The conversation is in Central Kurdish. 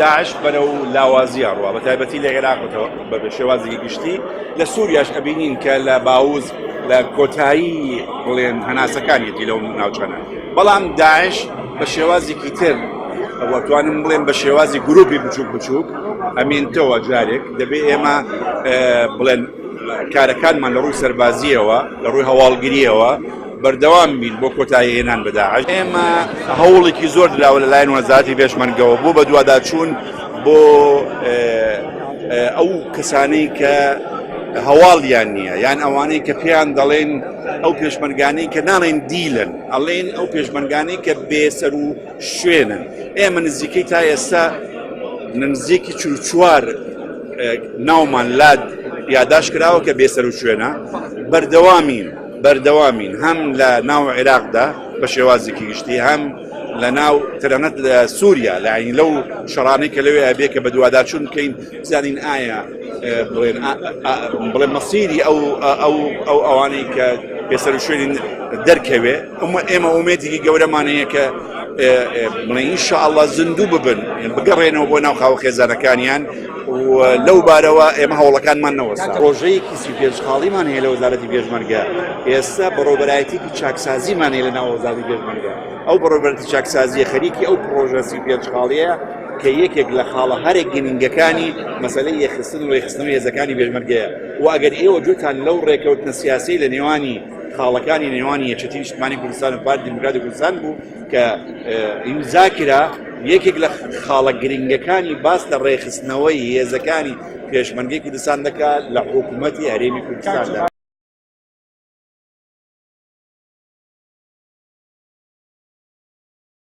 داعش بەرەو لاوازیە ڕوە بە تایبەتی لە عێراقەوە بە شێوازی گشتی لە سووریاش ئەبینین کە لە باوز لە کۆتایی بڵێن هەناسەکانیەتی لەو ناوچانە بەڵام داعش بە شێوازێکی تر وەتوانم بڵێن بە شێوازی گروپی بچووک بچووک ئەمێنتەوە جارێک دەبێت ئێمە بڵێن کارەکانمان لە ڕووی سەربازیەوە لە ڕووی هەواڵگریەوە بەردەوام بین بۆ کۆتایی هێنان بە داعش ئێمە هەوڵێکی زۆر دراوە لەلایەن وەزارەتی پێشمەرگەوە بۆ بە دوواداچوون بۆ ئەو کەسانەی کە هەواڵیان نییە یان ئەوانەی کە پێیان دەڵێن ئەو پێشمەرگانەی کە ناڵێن دیلن ئەڵێن ئەو پێشمەرگانەی کە بێسەر و شوێنن ئێمە نزیکەی تا ئێستا نزیکی چوار ناومان لاد یاداش کراوە کە بێسەر و شوێنە بەردەوامین هەم لە ناو عێراقدا بە شێوازێکی گشتی هەم لە ناو تەنانەت لە سووریا لەعین لەو شەڕانەی کە لەوێ ئەبێ کە بە دوواداچوون بکەین بزانین ئایا بڵێن مەسیری ئەوانەی کە بێسەر و شوێنین دەرکەوێ ئێمە ئومێدێکی گەورەمانەیە کە بڵێن ئینشاءڵڵا زیندوو ببن بگەڕێنەوە بۆ ناو خاوە خێزانەکانیان لەو بارەوە ئێمە هەوڵەکانمان نەوەستا ڕۆژەیەکی سی پێشخاڵیمان هەیە لە وەزارەتی پێشمەرگە ئێستا بەڕێوەبەرایەتێکی چاکسازیمان هەیە لە ناو وەزارەتی پێشمەرگە ئەو بەڕێوەبەری چاکسازیە خەریکی ئەو پرۆژە سی پێشخاڵیە کە یەکێک لە خاڵە هەرێک گرنگەکانی مەسەلەی یەخستن و ڕێخستنەوەی هێزەکانی پێشمەرگەیە و ئەگەر ئێوە گوێتان لەو ڕێکەوتنە سیاسی لە نێوانی خاڵەکانی نێوانی یەکێتی نیشتمانی کوردستان و پارتی دیموکراتی کوردستان بوو کە ئیمزاکرا یەکێک لە خاڵە گرنگەکانی باس لە ڕێخستنەوەی هێزەکانی پێشمەرگەی کوردستان دەکات لە حکوومەتی هەرێمی کوردستاندا